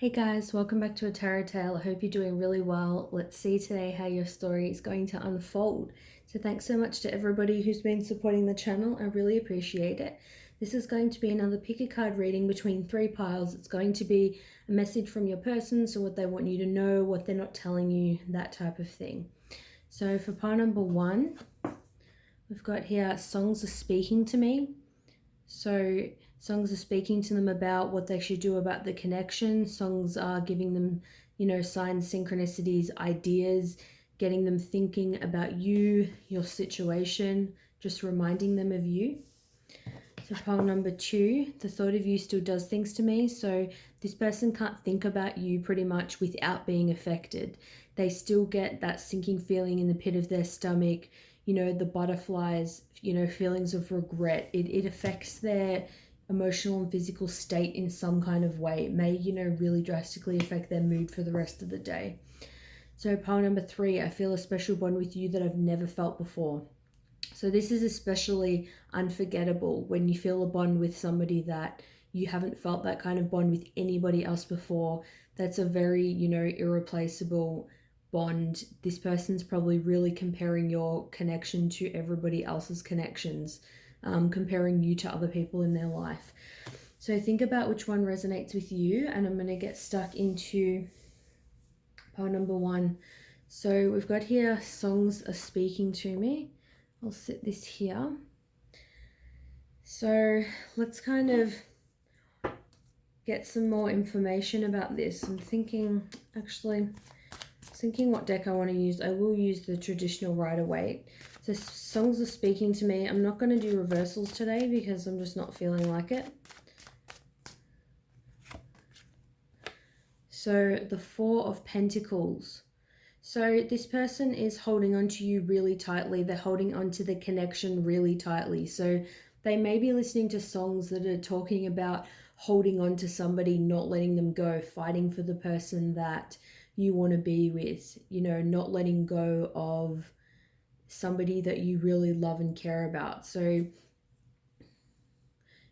Hey guys, welcome back to a Tarot Tale. I hope you're doing really well. Let's see today how your story is going to unfold. So thanks so much to everybody who's been supporting the channel. I really appreciate it. This is going to be another pick a card reading between three piles. It's going to be a message from your person, so what they want you to know, what they're not telling you, that type of thing. So for pile number one, we've got here, songs are speaking to me. So songs are speaking to them about what they should do about the connection. Songs are giving them, signs, synchronicities, ideas, getting them thinking about you, your situation, just reminding them of you. So pile number two, the thought of you still does things to me. So this person can't think about you pretty much without being affected. They still get that sinking feeling in the pit of their stomach, the butterflies, feelings of regret. It affects their emotional and physical state in some kind of way. It may, really drastically affect their mood for the rest of the day. So pile number three, I feel a special bond with you that I've never felt before. So this is especially unforgettable when you feel a bond with somebody that you haven't felt that kind of bond with anybody else before. That's a very, irreplaceable bond. This person's probably really comparing your connection to everybody else's connections, comparing you to other people in their life. So think about which one resonates with you, and I'm going to get stuck into pile number one. So we've got here, songs are speaking to me. I'll set this here. So let's kind of get some more information about this. I'm thinking what deck I want to use. I will use the traditional Rider-Waite. So songs are speaking to me. I'm not going to do reversals today because I'm just not feeling like it. So the Four of Pentacles. So this person is holding on to you really tightly. They're holding on to the connection really tightly. So they may be listening to songs that are talking about holding on to somebody, not letting them go, fighting for the person that you want to be with, not letting go of somebody that you really love and care about. So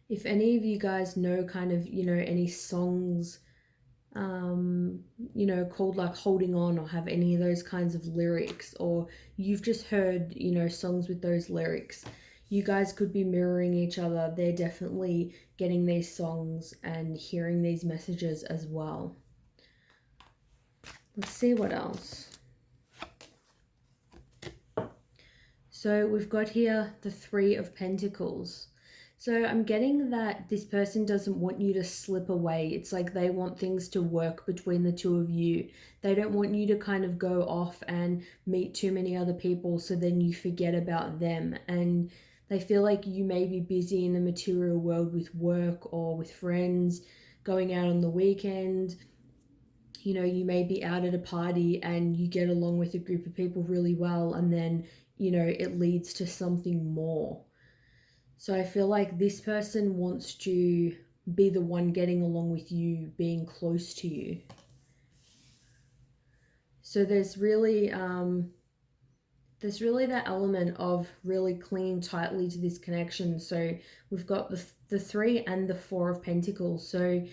if any of you guys know kind of, any songs called like Holding On, or have any of those kinds of lyrics, or you've just heard, songs with those lyrics, you guys could be mirroring each other. They're definitely getting these songs and hearing these messages as well. Let's see what else. So we've got here the Three of Pentacles. So I'm getting that this person doesn't want you to slip away. It's like they want things to work between the two of you. They don't want you to kind of go off and meet too many other people so then you forget about them. And they feel like you may be busy in the material world with work or with friends, going out on the weekend. You may be out at a party and you get along with a group of people really well, and then, it leads to something more. So I feel like this person wants to be the one getting along with you, being close to you. So there's really that element of really clinging tightly to this connection. So we've got the Three and the Four of Pentacles. So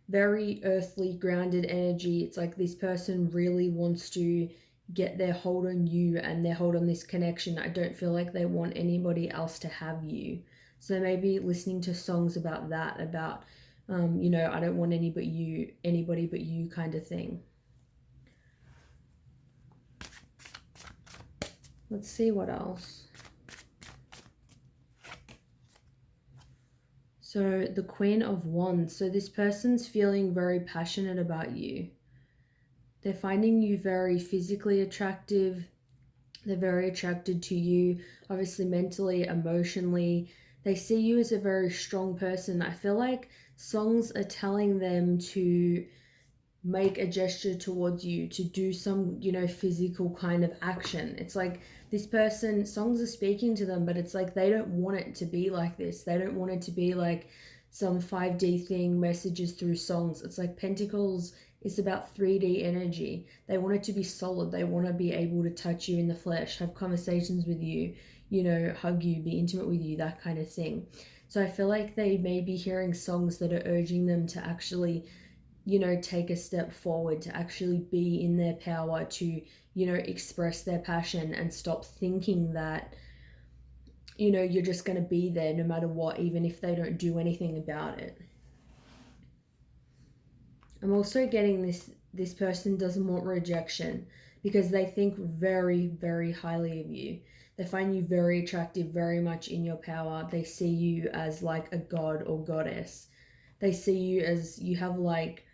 very earthly, grounded energy. It's like this person really wants to get their hold on you and their hold on this connection. I don't feel like they want anybody else to have you. So maybe listening to songs about that, about, I don't want anybody but you kind of thing. Let's see what else. So the Queen of Wands. So this person's feeling very passionate about you. They're finding you very physically attractive. They're very attracted to you, obviously mentally, emotionally. They see you as a very strong person. I feel like songs are telling them to make a gesture towards you, to do some, physical kind of action. It's like this person, songs are speaking to them, but it's like they don't want it to be like this. They don't want it to be like some 5D thing, messages through songs. It's like Pentacles is about 3D energy. They want it to be solid. They want to be able to touch you in the flesh, have conversations with you, hug you, be intimate with you, that kind of thing. So I feel like they may be hearing songs that are urging them to actually you know, take a step forward, to actually be in their power, to, you know, express their passion and stop thinking that, you know, you're just going to be there no matter what, even if they don't do anything about it. I'm also getting this person doesn't want rejection because they think very, very highly of you. They find you very attractive, very much in your power. They see you as like a god or goddess. They see you as, you have like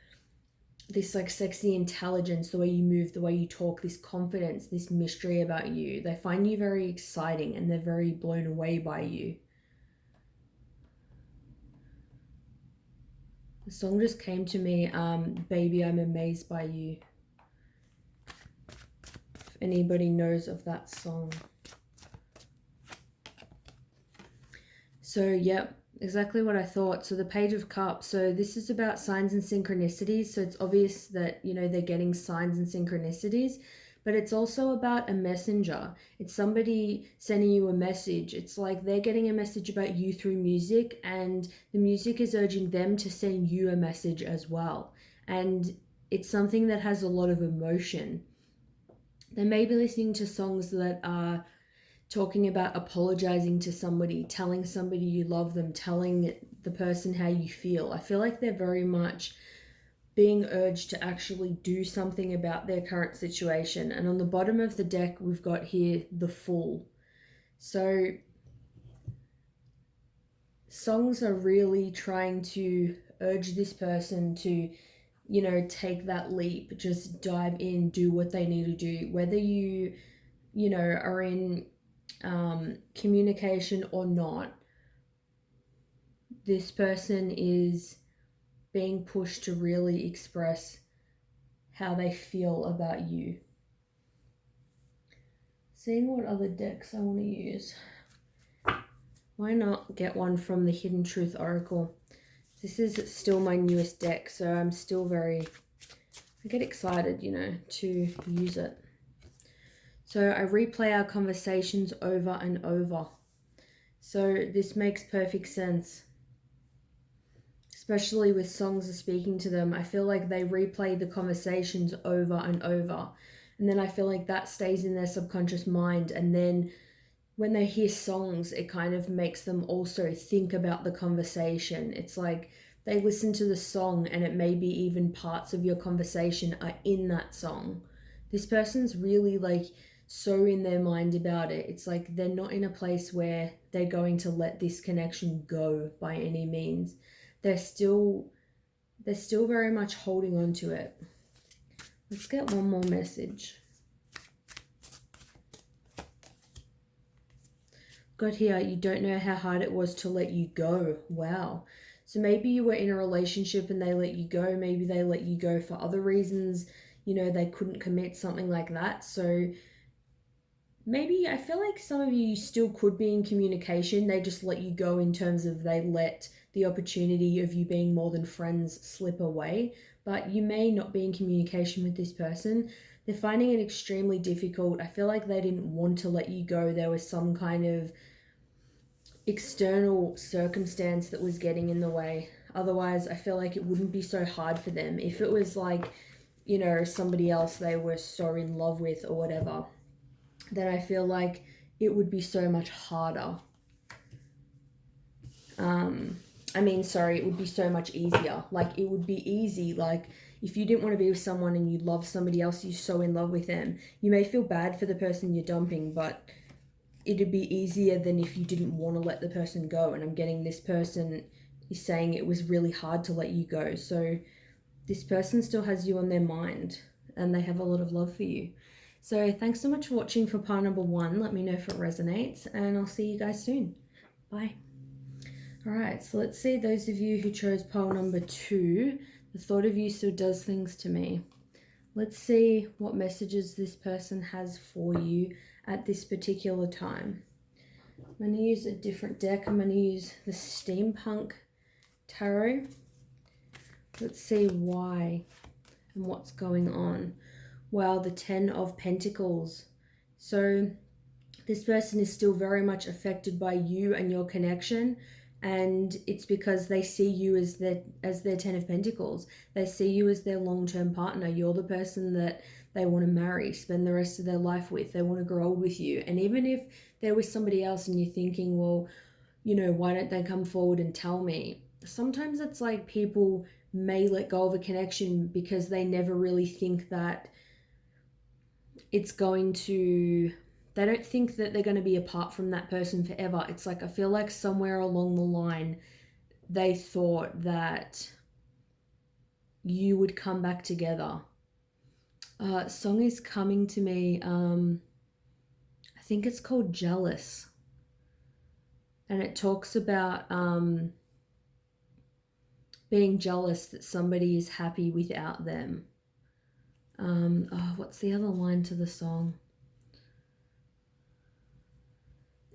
this like sexy intelligence, the way you move, the way you talk, this confidence, this mystery about you. They find you very exciting and they're very blown away by you. The song just came to me, Baby, I'm Amazed by You. If anybody knows of that song. So, yep, exactly what I thought. So the Page of Cups. So this is about signs and synchronicities. So it's obvious that, you know, they're getting signs and synchronicities, but it's also about a messenger. It's somebody sending you a message. It's like they're getting a message about you through music, and the music is urging them to send you a message as well. And it's something that has a lot of emotion. They may be listening to songs that are talking about apologizing to somebody, telling somebody you love them, telling the person how you feel. I feel like they're very much being urged to actually do something about their current situation. And on the bottom of the deck, we've got here the Fool. So songs are really trying to urge this person to, you know, take that leap, just dive in, do what they need to do. Whether you know, are in communication or not, this person is being pushed to really express how they feel about you. Seeing what other decks I want to use. Why not get one from the Hidden Truth Oracle? This is still my newest deck, so I'm still very, I get excited, you know, to use it. So I replay our conversations over and over. So this makes perfect sense. Especially with songs are speaking to them, I feel like they replay the conversations over and over. And then I feel like that stays in their subconscious mind. And then when they hear songs, it kind of makes them also think about the conversation. It's like they listen to the song and it may be even parts of your conversation are in that song. This person's really like so in their mind about it. It's like they're not in a place where they're going to let this connection go by any means. They're still very much holding on to it. Let's get one more message. Got here, you don't know how hard it was to let you go. Wow. So maybe you were in a relationship and they let you go. Maybe they let you go for other reasons. You know, they couldn't commit, something like that. So maybe I feel like some of you still could be in communication. They just let you go in terms of they let the opportunity of you being more than friends slip away. But you may not be in communication with this person. They're finding it extremely difficult. I feel like they didn't want to let you go. There was some kind of external circumstance that was getting in the way. Otherwise, I feel like it wouldn't be so hard for them. If it was like, you know, somebody else they were so in love with or whatever, then I feel like it would be so much harder. It would be so much easier. Like, it would be easy. Like, if you didn't want to be with someone and you love somebody else, you're so in love with them, you may feel bad for the person you're dumping, but it'd be easier than if you didn't want to let the person go. And I'm getting this person is saying it was really hard to let you go. So this person still has you on their mind and they have a lot of love for you. So thanks so much for watching for pile number 1. Let me know if it resonates and I'll see you guys soon. Bye. Alright, so let's see those of you who chose pile number 2. The thought of you still does things to me. Let's see what messages this person has for you at this particular time. I'm going to use a different deck. I'm going to use the Steampunk Tarot. Let's see why and what's going on. Wow, the 10 of Pentacles. So this person is still very much affected by you and your connection. And it's because they see you as their 10 of Pentacles. They see you as their long-term partner. You're the person that they want to marry, spend the rest of their life with. They want to grow old with you. And even if they're with somebody else and you're thinking, well, you know, why don't they come forward and tell me? Sometimes it's like people may let go of a connection because they never really think that it's going to, they don't think that they're going to be apart from that person forever. It's like, I feel like somewhere along the line they thought that you would come back together. Song is coming to me. I think it's called Jealous, and it talks about being jealous that somebody is happy without them. What's the other line to the song?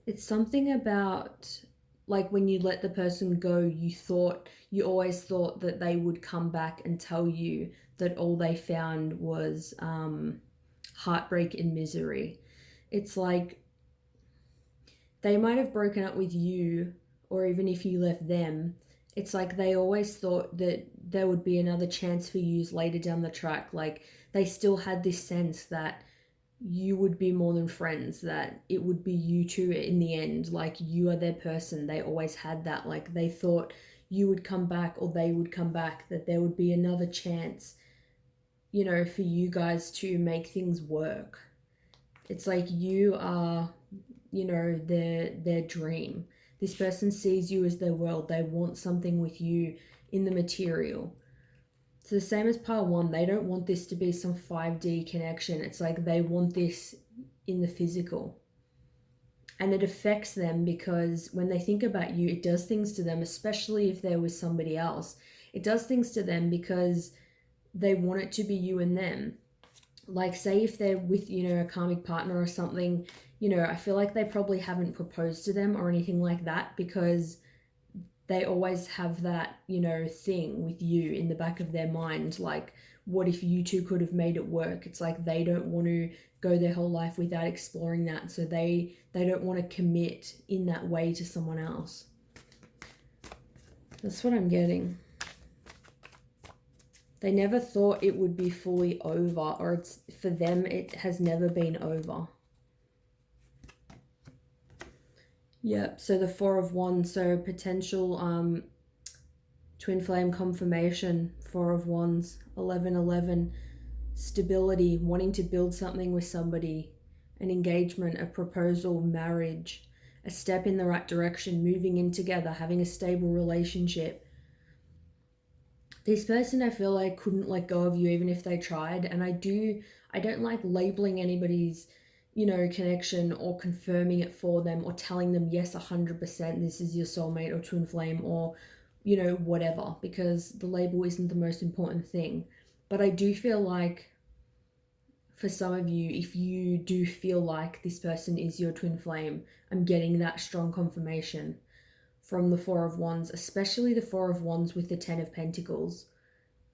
It's something about, like, when you let the person go, you always thought that they would come back and tell you that all they found was heartbreak and misery. It's like they might have broken up with you, or even if you left them, it's like they always thought that there would be another chance for you later down the track. Like, they still had this sense that you would be more than friends, that it would be you two in the end, like you are their person. They always had that, like they thought you would come back or they would come back, that there would be another chance, you know, for you guys to make things work. It's like you are, you know, their dream. This person sees you as their world. They want something with you in the material. It's the same as part one. They don't want this to be some 5D connection. It's like they want this in the physical. And it affects them because when they think about you, it does things to them, especially if they're with somebody else. It does things to them because they want it to be you and them. Like, say if they're with, you know, a karmic partner or something, you know, I feel like they probably haven't proposed to them or anything like that because they always have that, you know, thing with you in the back of their mind. Like, what if you two could have made it work? It's like they don't want to go their whole life without exploring that. So they don't want to commit in that way to someone else. That's what I'm getting. They never thought it would be fully over, or it's, for them, it has never been over. Yep, so the Four of Wands, so potential twin flame confirmation, Four of Wands, 1111, stability, wanting to build something with somebody, an engagement, a proposal, marriage, a step in the right direction, moving in together, having a stable relationship. This person, I feel like, couldn't let go of you even if they tried, and I don't like labeling anybody's, you know, connection or confirming it for them or telling them, yes, 100% this is your soulmate or twin flame or, you know, whatever, because the label isn't the most important thing. But I do feel like for some of you, if you do feel like this person is your twin flame, I'm getting that strong confirmation from the Four of Wands, especially the Four of Wands with the Ten of Pentacles.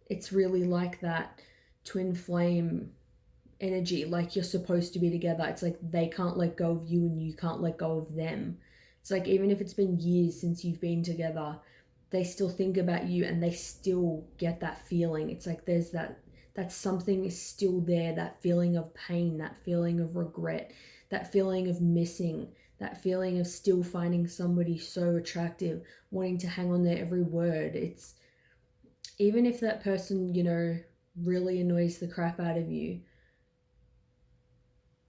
It's really like that twin flame energy, like you're supposed to be together. It's like they can't let go of you and you can't let go of them. It's like even if it's been years since you've been together, they still think about you and they still get that feeling. It's like there's that something is still there, that feeling of pain, that feeling of regret, that feeling of missing, that feeling of still finding somebody so attractive, wanting to hang on their every word. It's, even if that person, you know, really annoys the crap out of you,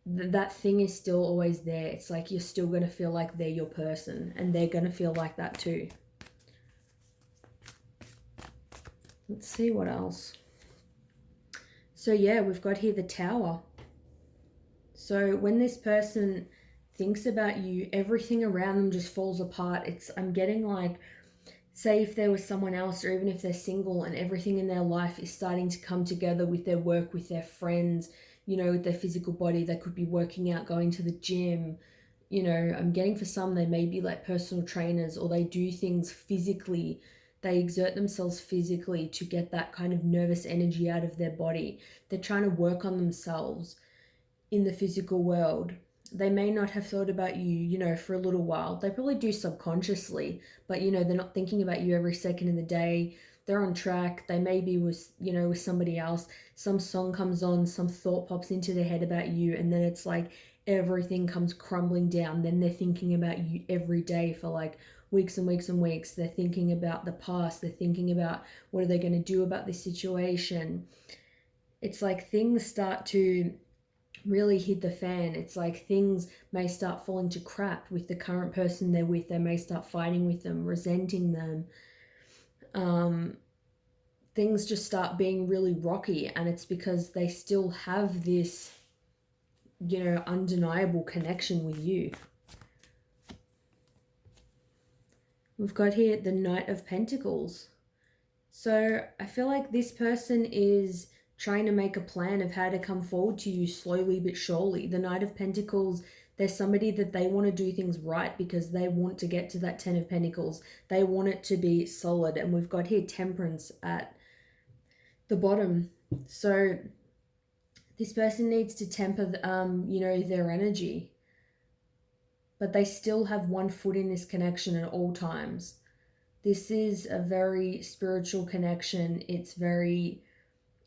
that thing is still always there. It's like you're still going to feel like they're your person and they're going to feel like that too. Let's see what else. So yeah, we've got here the Tower. So when this person thinks about you, everything around them just falls apart. I'm getting like, say if there was someone else, or even if they're single and everything in their life is starting to come together with their work, with their friends, you know, with their physical body. They could be working out, going to the gym. You know, I'm getting for some, they may be like personal trainers, or they do things physically. They exert themselves physically to get that kind of nervous energy out of their body. They're trying to work on themselves in the physical world. they may not have thought about you, you know, for a little while. They probably do subconsciously, but, you know, they're not thinking about you every second of the day. They're on track. They may be with, you know, with somebody else. Some song comes on, some thought pops into their head about you, and then it's like everything comes crumbling down. Then they're thinking about you every day for like weeks and weeks and weeks. They're thinking about the past. They're thinking about what are they going to do about this situation. It's like things start to really hit the fan. It's like things may start falling to crap with the current person they're with. They may start fighting with them, resenting them. Things just start being really rocky, and it's because they still have this, you know, undeniable connection with you. We've got here the Knight of Pentacles. So I feel like this person is trying to make a plan of how to come forward to you slowly but surely. The Knight of Pentacles, there's somebody that they want to do things right because they want to get to that Ten of Pentacles. They want it to be solid. And we've got here Temperance at the bottom. So this person needs to temper, you know, their energy. But they still have one foot in this connection at all times. This is a very spiritual connection. It's very,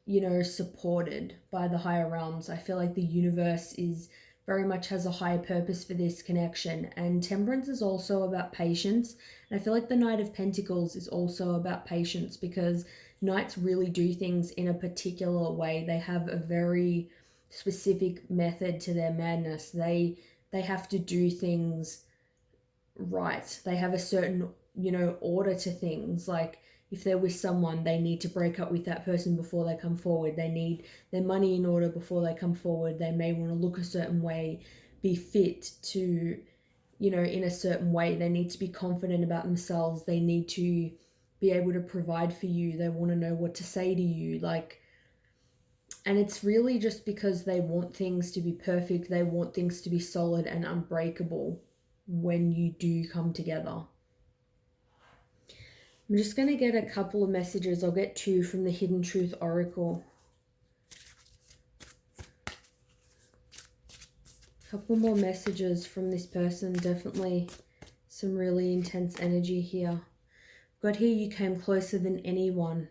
you know, supported by the higher realms. I feel like the universe is very much has a higher purpose for this connection. And Temperance is also about patience. And I feel like the Knight of Pentacles is also about patience, because knights really do things in a particular way. They have a very specific method to their madness. They have to do things right. They have a certain, you know, order to things. Like if they're with someone, they need to break up with that person before they come forward. They need their money in order before they come forward. They may want to look a certain way, be fit to, you know, in a certain way. They need to be confident about themselves. They need to be able to provide for you. They want to know what to say to you. Like, and it's really just because they want things to be perfect. They want things to be solid and unbreakable when you do come together. I'm just going to get a couple of messages. I'll get two from the Hidden Truth Oracle. A couple more messages from this person. Definitely some really intense energy here. Got here, you came closer than anyone.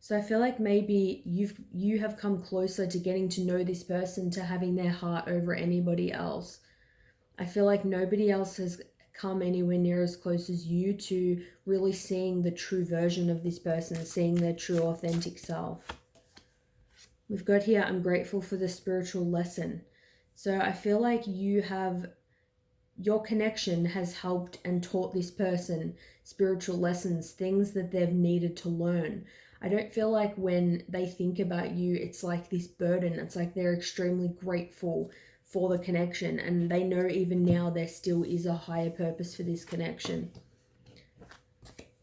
So I feel like maybe you have come closer to getting to know this person, to having their heart over anybody else. I feel like nobody else has come anywhere near as close as you to really seeing the true version of this person, seeing their true authentic self. We've got here, I'm grateful for the spiritual lesson. So I feel like your connection has helped and taught this person spiritual lessons, things that they've needed to learn. I don't feel like when they think about you, it's like this burden. It's like they're extremely grateful for the connection, and they know even now there still is a higher purpose for this connection.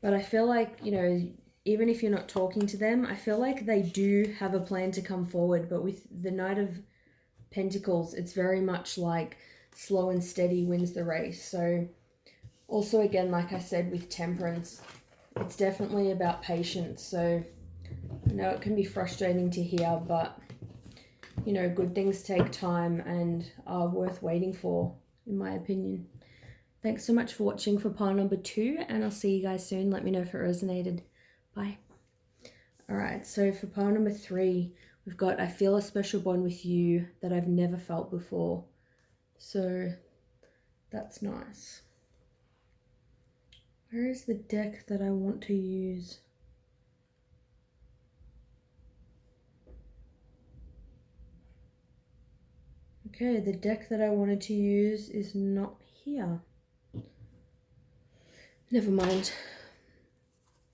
But I feel like, you know, even if you're not talking to them, I feel like they do have a plan to come forward. But with the Knight of Pentacles, it's very much like slow and steady wins the race. So also, again, like I said, with Temperance, it's definitely about patience. So I know it can be frustrating to hear, but, you know, good things take time and are worth waiting for, in my opinion. Thanks so much for watching for pile number 2, and I'll see you guys soon. Let me know if it resonated. Bye. Alright, so for pile number 3, we've got, I feel a special bond with you that I've never felt before. So that's nice. Where is the deck that I want to use? Okay, the deck that I wanted to use is not here. Never mind.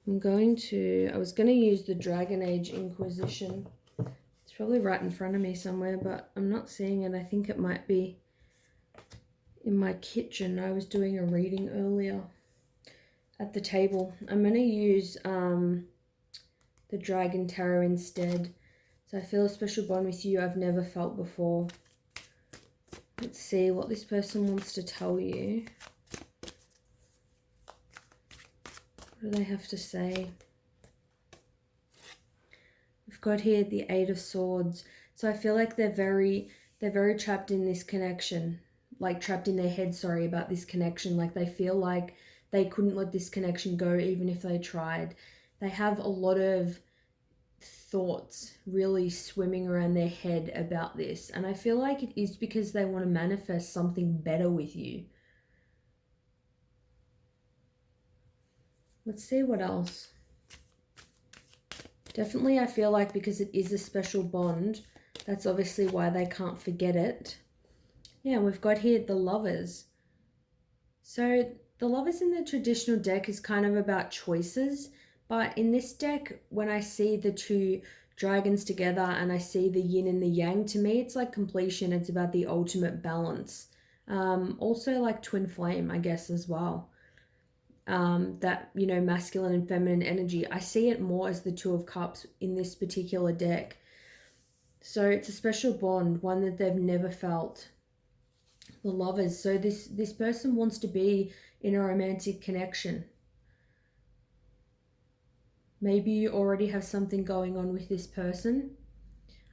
I was going to use the Dragon Age Inquisition. It's probably right in front of me somewhere, but I'm not seeing it. I think it might be in my kitchen. I was doing a reading earlier at the table. I'm going to use the Dragon Tarot instead. So I feel a special bond with you I've never felt before. Let's see what this person wants to tell you. What do they have to say? We've got here the Eight of Swords. So I feel like they're very trapped in this connection. like trapped in their head, sorry, about this connection. Like they feel like they couldn't let this connection go even if they tried. They have a lot of thoughts really swimming around their head about this. And I feel like it is because they want to manifest something better with you. Let's see what else. Definitely, I feel like because it is a special bond, that's obviously why they can't forget it. Yeah, we've got here the Lovers. So the Lovers in the traditional deck is kind of about choices, but in this deck, when I see the two dragons together and I see the yin and the yang, to me it's like completion. It's about the ultimate balance. Also like twin flame, I guess, as well. That, you know, masculine and feminine energy. I see it more as the Two of Cups in this particular deck. So it's a special bond, one that they've never felt. The Lovers. So this person wants to be in a romantic connection. Maybe you already have something going on with this person.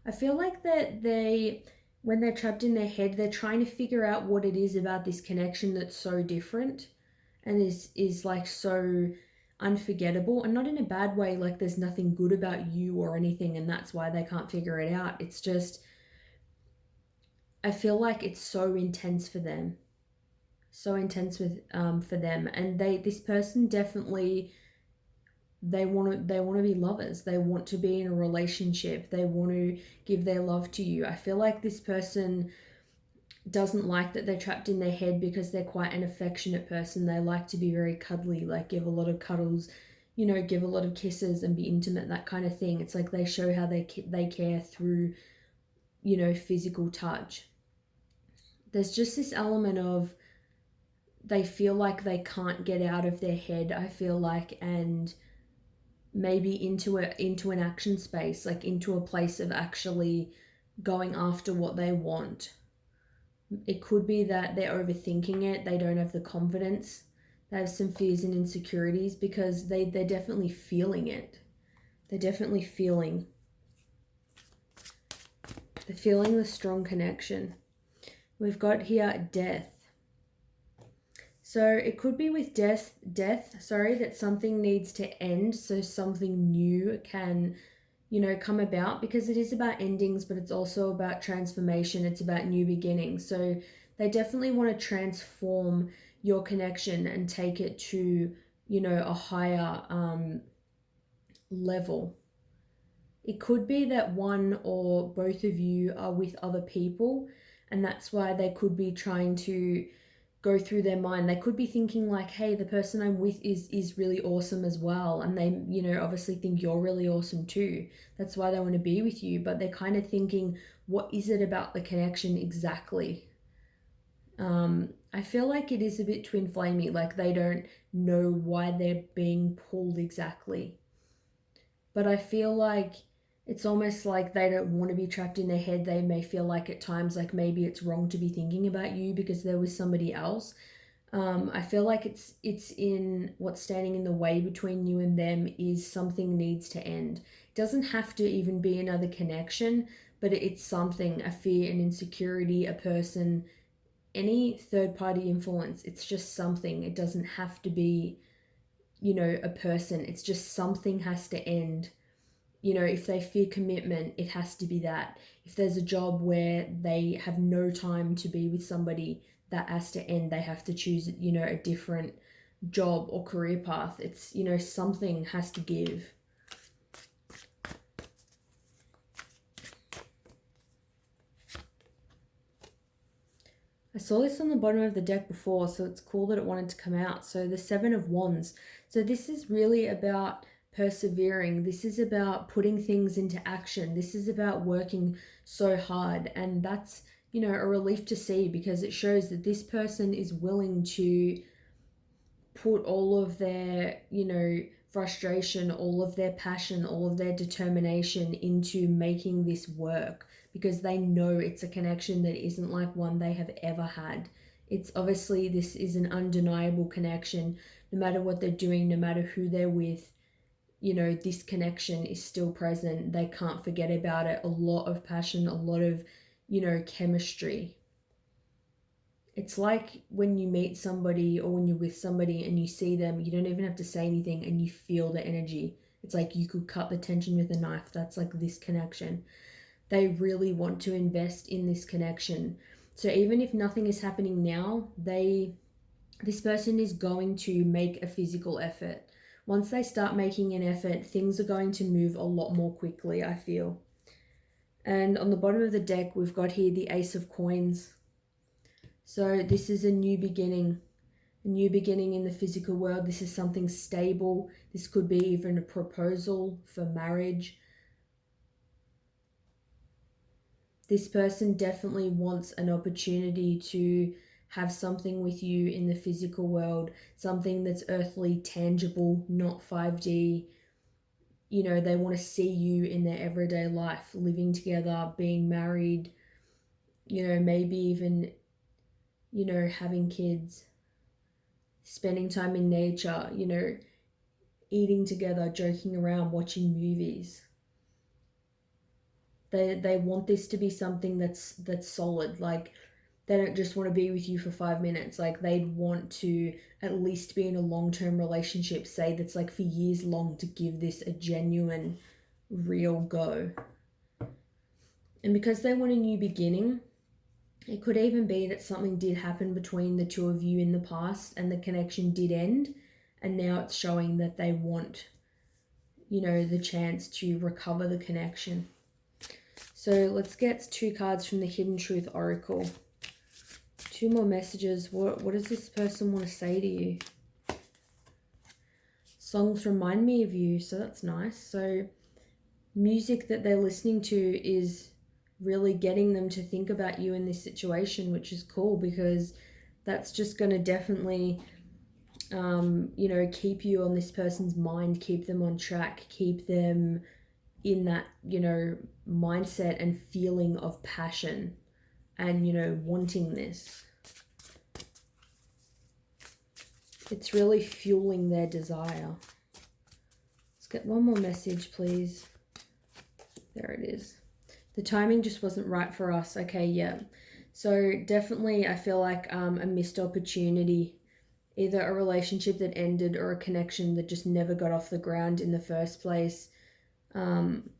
I feel like that when they're trapped in their head, they're trying to figure out what it is about this connection that's so different and is like so unforgettable, and not in a bad way, like there's nothing good about you or anything and that's why they can't figure it out. It's just, I feel like it's so intense for them. So intense with for them. And this person definitely, they want to be lovers. They want to be in a relationship. They want to give their love to you. I feel like this person doesn't like that they're trapped in their head because they're quite an affectionate person. They like to be very cuddly, like give a lot of cuddles, you know, give a lot of kisses and be intimate, that kind of thing. It's like they show how they care through, you know, physical touch. There's just this element of they feel like they can't get out of their head, I feel like, and maybe into an action space, like into a place of actually going after what they want. It could be that they're overthinking it, they don't have the confidence, they have some fears and insecurities because they're definitely feeling it. They're definitely feeling the strong connection. We've got here Death. So it could be with death, that something needs to end so something new can, you know, come about, because it is about endings, but it's also about transformation. It's about new beginnings. So they definitely want to transform your connection and take it to, you know, a higher level. It could be that one or both of you are with other people, and that's why they could be trying to go through their mind. They could be thinking like, hey, the person I'm with is really awesome as well, and they, you know, obviously think you're really awesome too. That's why they want to be with you, but they're kind of thinking, what is it about the connection exactly? I feel like it is a bit twin flamey, like they don't know why they're being pulled exactly. But I feel like it's almost like they don't want to be trapped in their head. They may feel like at times like maybe it's wrong to be thinking about you because there was somebody else. I feel like it's in what's standing in the way between you and them is something needs to end. It doesn't have to even be another connection, but it's something, a fear, an insecurity, a person, any third party influence. It's just something. It doesn't have to be, you know, a person. It's just something has to end. You know, if they fear commitment, it has to be that. If there's a job where they have no time to be with somebody, that has to end. They have to choose, you know, a different job or career path. It's, you know, something has to give. I saw this on the bottom of the deck before, so it's cool that it wanted to come out. So the Seven of Wands. So this is really about persevering. This is about putting things into action. This is about working so hard, and that's, you know, a relief to see, because it shows that this person is willing to put all of their, you know, frustration, all of their passion, all of their determination into making this work, because they know it's a connection that isn't like one they have ever had. It's obviously, this is an undeniable connection. No matter what they're doing, no matter who they're with, you know, this connection is still present. They can't forget about it. A lot of passion, a lot of, you know, chemistry. It's like when you meet somebody or when you're with somebody and you see them, you don't even have to say anything and you feel the energy. It's like you could cut the tension with a knife. That's like this connection. They really want to invest in this connection. So even if nothing is happening now, this person is going to make a physical effort. Once they start making an effort, things are going to move a lot more quickly, I feel. And on the bottom of the deck, we've got here the Ace of Coins. So this is a new beginning in the physical world. This is something stable. This could be even a proposal for marriage. This person definitely wants an opportunity to have something with you in the physical world, something that's earthly, tangible, not 5D. You know, they want to see you in their everyday life, living together, being married, you know, maybe even, you know, having kids, spending time in nature, you know, eating together, joking around, watching movies. They want this to be something that's solid. Like, they don't just want to be with you for 5 minutes. Like, they'd want to at least be in a long-term relationship, say that's like for years long, to give this a genuine, real go. And because they want a new beginning, it could even be that something did happen between the two of you in the past and the connection did end, and now it's showing that they want, you know, the chance to recover the connection. So let's get 2 cards from the Hidden Truth Oracle. 2 more messages. What does this person want to say to you? Songs remind me of you, so that's nice. So music that they're listening to is really getting them to think about you in this situation, which is cool, because that's just going to definitely, you know, keep you on this person's mind, keep them on track, keep them in that, you know, mindset and feeling of passion and, you know, wanting this. It's really fueling their desire. Let's get 1 more message, please. There it is. The timing just wasn't right for us. Okay, yeah. So definitely I feel like a missed opportunity. Either a relationship that ended or a connection that just never got off the ground in the first place.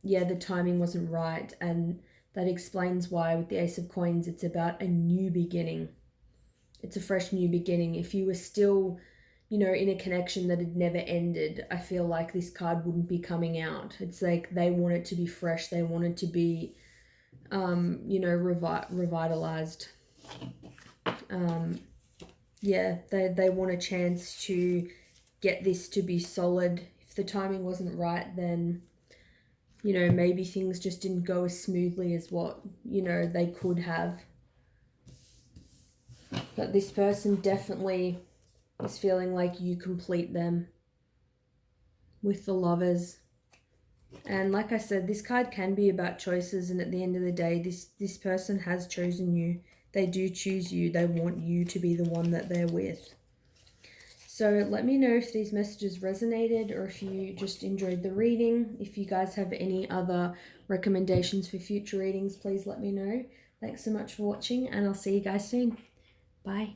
Yeah, the timing wasn't right, and that explains why with the Ace of Coins it's about a new beginning. It's a fresh new beginning. If you were still, you know, in a connection that had never ended, I feel like this card wouldn't be coming out. It's like they want it to be fresh. They want it to be, you know, revitalized. Yeah, they want a chance to get this to be solid. If the timing wasn't right, then, you know, maybe things just didn't go as smoothly as what, you know, they could have. But this person definitely is feeling like you complete them with the Lovers. And like I said, this card can be about choices, and at the end of the day, this person has chosen you. They do choose you. They want you to be the one that they're with. So let me know if these messages resonated or if you just enjoyed the reading. If you guys have any other recommendations for future readings, please let me know. Thanks so much for watching, and I'll see you guys soon. Bye.